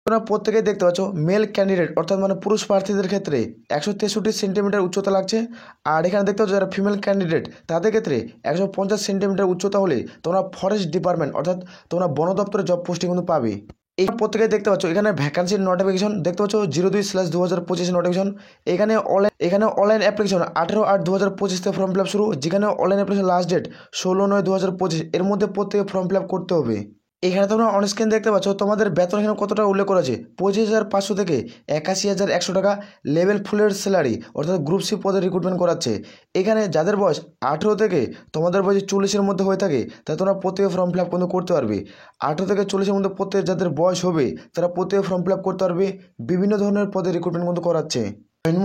তোমরা প্রত্যেকেই দেখতে পাচ্ছ মেল ক্যান্ডিডেট অর্থাৎ মানে পুরুষ প্রার্থীদের ক্ষেত্রে 163 সেন্টিমিটার উচ্চতা লাগছে। আর এখানে দেখতে পাচ্ছ যারা ফিমেল ক্যান্ডিডেট তাদের ক্ষেত্রে 150 সেন্টিমিটার উচ্চতা হলে তোমরা ফরেস্ট ডিপার্টমেন্ট অর্থাৎ তোমরা বন দপ্তরে জব পোস্টিং কিন্তু পাবে। এই প্রত্যেকেই দেখতে পাচ্ছ এখানে ভ্যাকান্সির নোটিফিকেশন দেখতে পাচ্ছ 02/2025 নোটিফিকেশন। এখানে অনলাইন অ্যাপ্লিকেশন 18/8/2025 থেকে ফর্ম ফিল আপ শুরু, যেখানে অনলাইন অ্যাপ্লিকেশন লাস্ট ডেট 16/9/2025 এর মধ্যে প্রত্যেকে ফর্ম ফিল আপ করতে হবে। এখানে তোমরা অন স্ক্রিন দেখতে পাচ্ছ তোমাদের বেতন এখানে কত টাকা উল্লেখ করা আছে 25,500 থেকে 81,100 টাকা লেভেল ফুলের স্যালারি অর্থাৎ গ্রুপ সি পদে রিক্রুটমেন্ট করাচ্ছে। এখানে যাদের বয়স 18 থেকে তোমাদের বয়স 40-এর মধ্যে হয়ে থাকে তাহলে তোমরা প্রত্যেকে ফর্ম ফিল আপ কিন্তু করতে পারবে। 18 থেকে 40-এর মধ্যে প্রত্যেক যাদের বয়স হবে তারা প্রত্যেকে ফর্ম ফিল আপ করতে পারবে। বিভিন্ন ধরনের পদে রিক্রুটমেন্ট কিন্তু করাচ্ছে।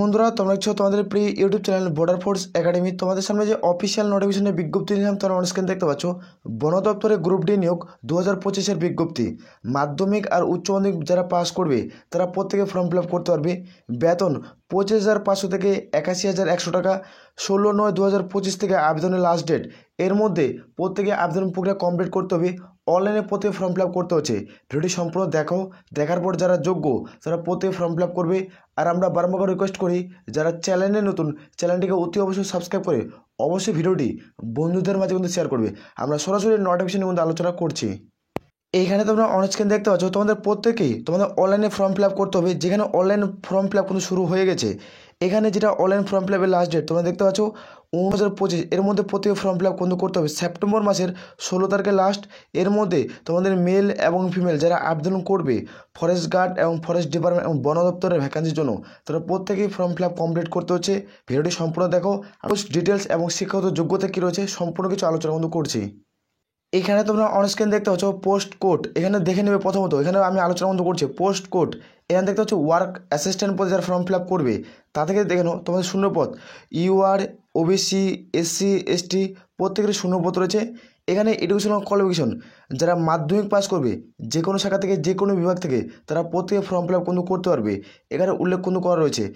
বন্ধুরা তোমরা দেখছো তোমাদের প্রিয় YouTube channel border force academy. তোমাদের সামনে যে অফিসিয়াল নোটিফিকেশনের বিজ্ঞপ্তি দিলাম তোমরা অন স্ক্রিন দেখতে পাচ্ছ বন দপ্তরে গ্রুপ ডি নিয়োগ 2025-এর বিজ্ঞপ্তি। মাধ্যমিক আর উচ্চ মাধ্যমিক যারা পাস করবে তারা প্রত্যেকে ফর্ম ফিল আপ করতে পারবে। বেতন 25,500 থেকে 81,100 টাকা। 16/9/2025 থেকে আবেদনের লাস্ট ডেট। এর মধ্যে প্রত্যেকে আবেদন প্রক্রিয়া কমপ্লিট করতে হবে। অনলাইনে প্রত্যেকে ফর্ম ফিল আপ করতে হচ্ছে। ভিডিওটি সম্পূর্ণ দেখো, দেখার পর যারা যোগ্য তারা প্রত্যেকে ফর্ম ফিল আপ করবে। আর আমরা বারবার রিকোয়েস্ট করি যারা চ্যানেলে নতুন চ্যানেলটিকে অতি অবশ্যই সাবস্ক্রাইব করে অবশ্যই ভিডিওটি বন্ধুদের মাঝে কিন্তু শেয়ার করবে। আমরা সরাসরি নোটিফিকেশনের মধ্যে আলোচনা করছি। এইখানে তোমরা অন স্ক্রিন দেখতে পাচ্ছ তোমাদের প্রত্যেকেই তোমাদের অনলাইনে ফর্ম ফিল আপ করতে হবে, যেখানে অনলাইন ফর্ম ফিল আপ কিন্তু শুরু হয়ে গেছে। এখানে যেটা অনলাইন ফর্ম ফিল আপের লাস্ট ডেট তোমরা দেখতে পাচ্ছ 2025 এর মধ্যে প্রত্যেকে ফর্ম ফিল আপ কিন্তু করতে হবে। সেপ্টেম্বর মাসের 16 তারিখে লাস্ট। এর মধ্যে তোমাদের মেল এবং ফিমেল যারা আবেদন করবে ফরেস্ট গার্ড এবং ফরেস্ট ডিপার্টমেন্ট এবং বন দপ্তরের ভ্যাকান্সির জন্য তারা প্রত্যেকেই ফর্ম ফিল আপ কমপ্লিট করতে হচ্ছে। ভিডিওটি সম্পূর্ণ দেখো, ডিটেলস এবং শিক্ষাগত যোগ্যতা কী রয়েছে সম্পূর্ণ কিছু আলোচনা কিন্তু করছি। এখানে তোমরা অন স্ক্রিন দেখতে পাচ্ছ পোস্ট কোড। এখানে দেখে নেবে প্রথমত, এখানে আমি আলোচনা বন্ধ করছি পোস্ট কোড। এখানে দেখতে পাচ্ছ ওয়ার্ক অ্যাসিস্ট্যান্ট পদে যারা ফর্ম ফিল আপ করবে তা থেকে দেখে নাও তোমাদের শূন্যপদ ইউআর ওবিসি এসসি এসটি প্রত্যেকের শূন্যপদ রয়েছে। এখানে এডুকেশনাল কোয়ালিফিকেশন যারা মাধ্যমিক পাস করবে যে কোনো শাখা থেকে যে কোনো বিভাগ থেকে তারা প্রত্যেকে ফর্ম ফিল আপ কিন্তু করতে পারবে। এখানে উল্লেখ কিন্তু করা রয়েছে।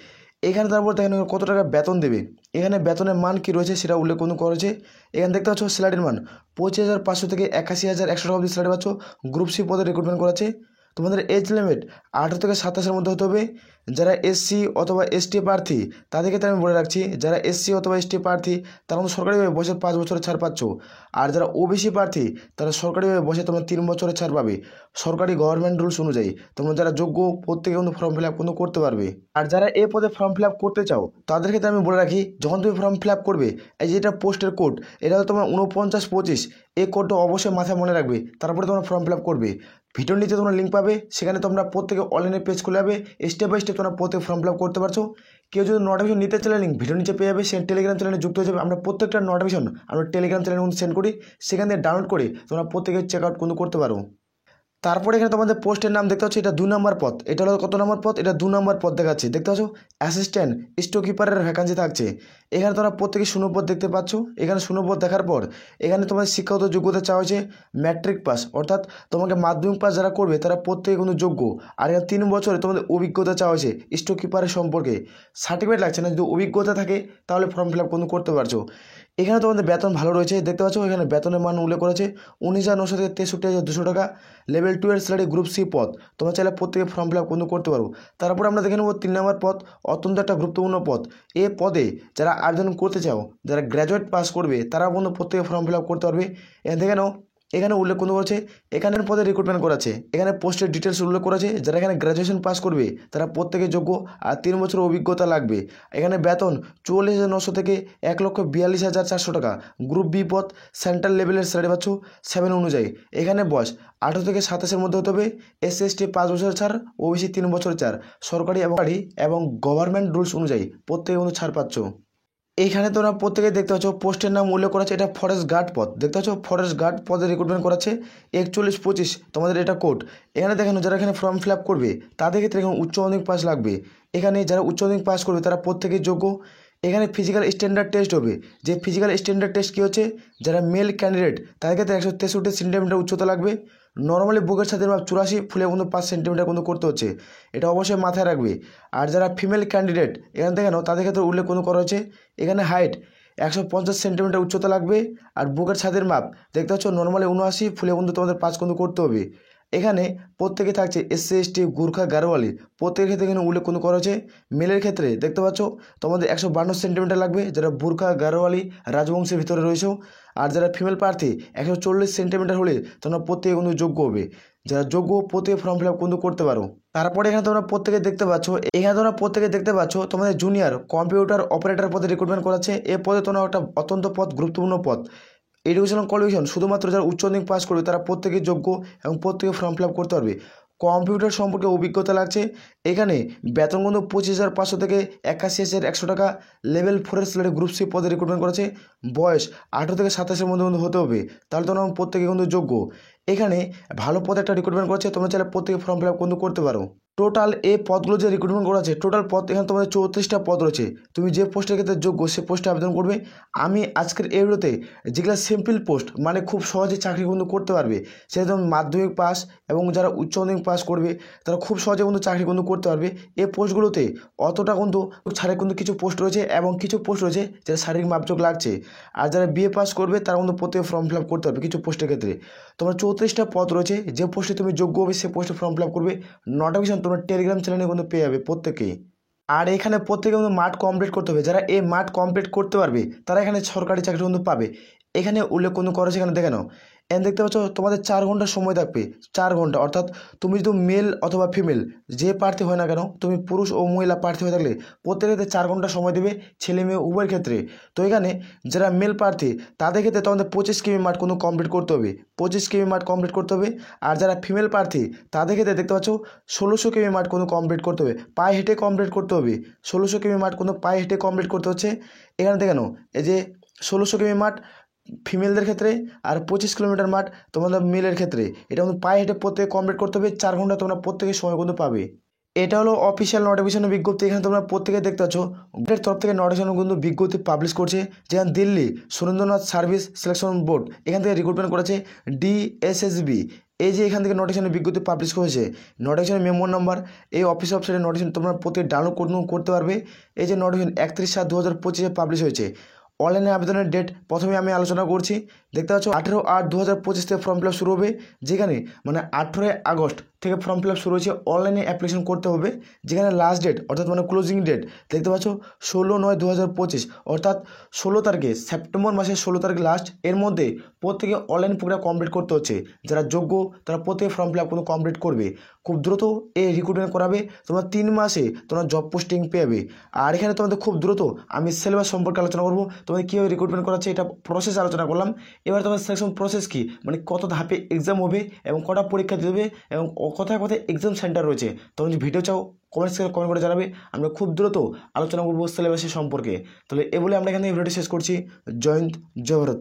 এখানে তারপর দেখেন কত টাকা বেতন দেবে, এখানে বেতনের মান কী রয়েছে সেটা উল্লেখ কিন্তু করেছে। এখানে দেখতে পাচ্ছ স্যালারির মান 25,500 থেকে 81,100 টাকা অবধি স্যালারি পাচ্ছ। গ্রুপ সি পদে রিক্রুটমেন্ট করাচ্ছে। তোমাদের এজ লিমিট 18 থেকে 27-এর মধ্যে হতে হবে। যারা এসসি অথবা এসটি প্রার্থী তাদেরকে আমি বলে রাখছি, যারা এসসি অথবা এসটি প্রার্থী তারা কিন্তু সরকারিভাবে বয়সে 5 বছরের ছাড় পাচ্ছ। আর যারা ওবিসি প্রার্থী তারা সরকারিভাবে বয়সে তোমরা 3 বছরের ছাড় পাবে সরকারি গভর্নমেন্ট রুলস অনুযায়ী। তোমরা যারা যোগ্য প্রত্যেকে কিন্তু ফর্ম ফিল আপ কিন্তু করতে পারবে। আর যারা এই পদে ফর্ম ফিল আপ করতে চাও তাদের ক্ষেত্রে আমি বলে রাখি, যখন তুমি ফর্ম ফিল আপ করবে এই যেটা পোস্টের কোড এটা হলো তোমার 4925, এই কোডটা অবশ্যই মাথায় মনে রাখবে, তারপরে তোমরা ফর্ম ফিল আপ করবে। ভিডিওর নিচে তোমরা লিঙ্ক পাবে, সেখানে তোমরা প্রত্যেকে অনলাইনে পেজ খুলে যাবে, স্টেপ বাই স্টেপ তোমরা প্রত্যেক ফর্ম ফিল আপ করতে পারছো। কেউ যদি নোটিফিকেশন নিতে চাইলে লিঙ্ক ভিডিও নিচে পেয়ে যাবে, সে টেলিগ্রাম চ্যানেলে যুক্ত হয়ে যাবে। আমরা প্রত্যেকটা নোটিফিকেশন আমরা টেলিগ্রাম চ্যানেলে সেন্ড করি, সেখান থেকে ডাউনলোড করে তোমরা প্রত্যেকে চেক আউট কিন্তু করতে পারো। তারপরে এখানে তোমাদের পোস্টের নাম দেখতে পাচ্ছ, এটা 2 নম্বর পদ। এটা হলো কত নম্বর পদ, এটা 2 নম্বর পদ দেখাচ্ছে। দেখতে পাচ্ছ অ্যাসিস্ট্যান্ট স্টক কিপারের ভ্যাকান্সি থাকছে। এখানে তোমরা প্রত্যেকে শূন্যপদ দেখতে পাচ্ছ। এখানে শূন্যপদ দেখার পর এখানে তোমাদের শিক্ষাগত যোগ্যতা চাওয়া হয়েছে ম্যাট্রিক পাস, অর্থাৎ তোমাকে মাধ্যমিক পাস যারা করবে তারা প্রত্যেকে কিন্তু যোগ্য। আর এখানে 3 বছরে তোমাদের অভিজ্ঞতা চাওয়া হয়েছে স্টক কিপারের সম্পর্কে। সার্টিফিকেট লাগছে না, যদি অভিজ্ঞতা থাকে তাহলে ফর্ম ফিল আপ কিন্তু করতে পারছো। এখানে তোমাদের বেতন ভালো রয়েছে, দেখতে পাচ্ছ এখানে বেতনের মান উল্লেখ করেছে 19,900 থেকে 63,200 টাকা। লেভেল 2 এর স্যালারি গ্রুপ সি পদ, তোমরা চাইলে প্রত্যেকে ফর্ম ফিল আপ কিন্তু করতে পারো। তারপর আমরা দেখে নেব 3 নম্বর পদ, অত্যন্ত একটা গুরুত্বপূর্ণ পদ। এ পদে যারা আবেদন করতে চাও, যারা গ্র্যাজুয়েট পাস করবে তারা কিন্তু প্রত্যেকে ফর্ম ফিল আপ করতে পারবে। এখানে দেখে নাও এখানে উল্লেখ কিন্তু করেছে এখানের পদে রিক্রুটমেন্ট করাছে। এখানে পোস্টের ডিটেলস উল্লেখ করেছে, যারা এখানে গ্র্যাজুয়েশন পাস করবে তারা প্রত্যেকে যোগ্য আর 3 বছরের অভিজ্ঞতা লাগবে। এখানে বেতন 44,900 থেকে 1,42,400 টাকা। গ্রুপ বি পদ সেন্ট্রাল লেভেলের স্যালারি পাচ্ছ 7 অনুযায়ী। এখানে বয়স 18 থেকে 27-এর মধ্যে হতে হবে। এসসি এসটি 5 বছরের ছাড়, ওবিসি 3 বছরের ছাড়। সরকারি এবং গভর্নমেন্ট রুলস অনুযায়ী প্রত্যেকে কিন্তু ছাড় পাচ্ছ। এইখানে তোমরা প্রত্যেকে দেখতে পাচ্ছ পোস্টের নাম উল্লেখ করা আছে, এটা ফরেস্ট গার্ড পদ। দেখতে পাচ্ছ ফরেস্ট গার্ড পদে রিক্রুটমেন্ট করাচ্ছে 4125 তোমাদের এটা কোড। এখানে দেখানো যারা এখানে ফর্ম ফিল আপ করবে তাদের ক্ষেত্রে এখানে উচ্চ মাধ্যমিক পাস লাগবে। এখানে যারা উচ্চ মাধ্যমিক পাস করবে তারা প্রত্যেকেই যোগ্য। এখানে ফিজিক্যাল স্ট্যান্ডার্ড টেস্ট হবে, যে ফিজিক্যাল স্ট্যান্ডার্ড টেস্ট কী হচ্ছে, যারা মেল ক্যান্ডিডেট তাদের ক্ষেত্রে 163 সেন্টিমিটার উচ্চতা লাগবে। নর্মালি বুকের ছাদের মাপ 84, ফুলে কিন্তু 5 সেন্টিমিটার কিন্তু করতে হচ্ছে, এটা অবশ্যই মাথায় রাখবে। আর যারা ফিমেল ক্যান্ডিডেট এখানে দেখানো তাদের ক্ষেত্রে উল্লেখ কিন্তু করা হয়েছে, এখানে হাইট 150 সেন্টিমিটার উচ্চতা লাগবে। আর বুকের ছাদের মাপ দেখতে পাচ্ছ নর্মালি 79, ফুলে কিন্তু তোমাদের 5 কিন্তু করতে হবে। এখানে প্রত্যেকে থাকছে এসসি এসটি গুর্খা গারোয়ালি প্রত্যেকের ক্ষেত্রে এখানে উল্লেখ কোনো করা হয়েছে। মেলের ক্ষেত্রে দেখতে পাচ্ছ তোমাদের 152 সেন্টিমিটার লাগবে যারা বুর্খা গারোয়ালি রাজবংশের ভিতরে রয়েছে, আর যারা ফিমেল প্রার্থী 140 সেন্টিমিটার হলে তোমরা প্রত্যেকে কিন্তু যোগ্য হবে। যারা যোগ্য প্রত্যেকে ফর্ম ফিল আপ কিন্তু করতে পারো। তারপরে এখানে তোমরা প্রত্যেকে দেখতে পাচ্ছ তোমাদের জুনিয়র কম্পিউটার অপারেটর পদে রিক্রুটমেন্ট করাচ্ছে। এ পদে তোমার একটা অত্যন্ত পদ, গুরুত্বপূর্ণ পদ। এডুকেশনাল কোয়ালিফিকেশন শুধুমাত্র যারা উচ্চ মাধ্যমিক পাস করবে তারা প্রত্যেকে যোগ্য এবং প্রত্যেকে ফর্ম ফিল আপ করতে পারবে। কম্পিউটার সম্পর্কে অভিজ্ঞতা লাগছে। এখানে বেতন কিন্তু 25,500 থেকে 81,100 টাকা। লেভেল 4-এর স্যালারি গ্রুপ সি পদে রিক্রুটমেন্ট করেছে। বয়স 18 থেকে 27-এর মধ্যে কিন্তু হতে হবে, তাহলে তোমরা প্রত্যেকে কিন্তু যোগ্য। এখানে ভালো পদে একটা রিক্রুটমেন্ট করছে, তোমরা চাইলে প্রত্যেকে ফর্ম ফিল আপ কিন্তু করতে পারো। টোটাল এই পদগুলো যে রিক্রুটমেন্ট করা আছে, টোটাল পদ এখানে তোমাদের 34টা পদ রয়েছে। তুমি যে পোস্টের ক্ষেত্রে যোগ্য সে পোস্টে আবেদন করবে। আমি আজকের এই ভিডিওতে যেগুলো সিম্পল পোস্ট, মানে খুব সহজে চাকরি কিন্তু করতে পারবে, সেরকম মাধ্যমিক পাস এবং যারা উচ্চ মাধ্যমিক পাস করবে তারা খুব সহজে কিন্তু চাকরি কিন্তু করতে পারবে। এই পোস্টগুলোতে অতটা কিন্তু ছাড়ে কিন্তু কিছু পোস্ট রয়েছে এবং কিছু পোস্ট রয়েছে যারা শারীরিক মাপযোগ লাগছে। আর যারা বিএ পাস করবে তারা কিন্তু প্রত্যেকে ফর্ম ফিল আপ করতে পারবে কিছু পোস্টের ক্ষেত্রে। তোমার 34টা পদ রয়েছে, যে পোস্টে তুমি যোগ্য হবে সে পোস্টে ফর্ম ফিল আপ করবে। নোটিফিকেশন তোমার টেলিগ্রাম চ্যানেলে কিন্তু পেয়ে যাবে প্রত্যেকেই। আর এখানে প্রত্যেকে কিন্তু মাঠ কমপ্লিট করতে হবে। যারা এই মাঠ কমপ্লিট করতে পারবে তারা এখানে সরকারি চাকরি কিন্তু পাবে। এখানে উল্লেখ কিন্তু করেছে, এখানে দেখে নাও। এখানে দেখতে পাচ্ছ তোমাদের 4 ঘন্টা সময় থাকবে। 4 ঘন্টা অর্থাৎ তুমি যদি মেল অথবা ফিমেল যে প্রার্থী হয় না কেন, তুমি পুরুষ ও মহিলা প্রার্থী হয়ে থাকলে প্রত্যেকেতে 4 ঘন্টা সময় দেবে, ছেলে মেয়ে উভয়ের ক্ষেত্রে। তো এখানে যারা মেল প্রার্থী তাদের ক্ষেত্রে তোমাদের 25 কিমি মাঠ কিন্তু কমপ্লিট করতে হবে, 25 কিমি মাঠ কমপ্লিট করতে হবে। আর যারা ফিমেল প্রার্থী তাদের ক্ষেত্রে দেখতে পাচ্ছ 1600 কিমি মাঠ কিন্তু কমপ্লিট করতে হবে, পায়ে হেঁটে কমপ্লিট করতে হবে। 1600 কিমি মাঠ কিন্তু পায়ে হেঁটে কমপ্লিট করতে হচ্ছে। এখানে দেখে নাও, এই যে 1600 কিমি মাঠ ফিমেলদের ক্ষেত্রে আর 25 কিলোমিটার মাঠ তোমাদের মেলের ক্ষেত্রে। এটা কিন্তু পায়ে হেঁটে প্রত্যেকে কমপ্লিট করতে হবে। 4 ঘন্টা তোমরা প্রত্যেকের সময় কিন্তু পাবে। এটা হলো অফিসিয়াল নোটিফিকেশনের বিজ্ঞপ্তি। এখানে তোমরা প্রত্যেকে দেখতে পাচ্ছ গ্রেডের তরফ থেকে নোটিফিকেশন কিন্তু বিজ্ঞপ্তি পাবলিশ করছে। যেখানে Delhi Surendranath service selection board এখান থেকে রিক্রুটমেন্ট করেছে ডিএসএসবি। এই যে এখান থেকে নোটিফিকেশনের বিজ্ঞপ্তি পাবলিশ করেছে, নোটিফিকেশনের মেমো নাম্বার, এই অফিস ওয়েবসাইটে নোটিফিকেশন তোমরা প্রত্যেকে ডাউনলোড করতে পারবে। এই যে নোটিফিকেশন 31/7/2025 পাবলিশ হয়েছে। অনলাইনে আবেদনের ডেট প্রথমে আমি আলোচনা করছি। দেখতে পাচ্ছ 18/8/2025 থেকে ফর্ম ফিল আপ শুরু হবে, যেখানে মানে 18 আগস্ট থেকে ফর্ম ফিল আপ শুরু হয়েছে। অনলাইনে অ্যাপ্লিকেশন করতে হবে, যেখানে লাস্ট ডেট অর্থাৎ মানে ক্লোজিং ডেট দেখতে পাচ্ছ 16/9/2025 অর্থাৎ 16 তারিখে, সেপ্টেম্বর মাসের 16 তারিখ লাস্ট। এর মধ্যে প্রত্যেকে অনলাইন প্রক্রিয়া কমপ্লিট করতে হচ্ছে। যারা যোগ্য তারা প্রত্যেকে ফর্ম ফিল আপ কিন্তু কমপ্লিট করবে। খুব দ্রুত এই রিক্রুটমেন্ট করাবে, তোমরা 3 মাসে তোমরা জব পোস্টিং পেয়ে। আর এখানে তোমাদের খুব দ্রুত আমি সিলেবাস সম্পর্কে আলোচনা করবো, তোমাদের কীভাবে রিক্রুটমেন্ট করাচ্ছে এটা প্রসেস আলোচনা করলাম। এবার তোমাদের সিলেকশন প্রসেস কী, মানে কত ধাপে এক্সাম হবে এবং কটা পরীক্ষা দেবে এবং কোথায় কোথায় এক্সাম সেন্টার রয়েছে। তোমরা যদি ভিডিও চাও কমেন্ট করে জানাবে, আমরা খুব দ্রুত আলোচনা করবো সিলেবাসের সম্পর্কে। তাহলে এ বলে আমরা এখানে ভিডিওটি শেষ করছি। জয় হিন্দ, জয় ভারত।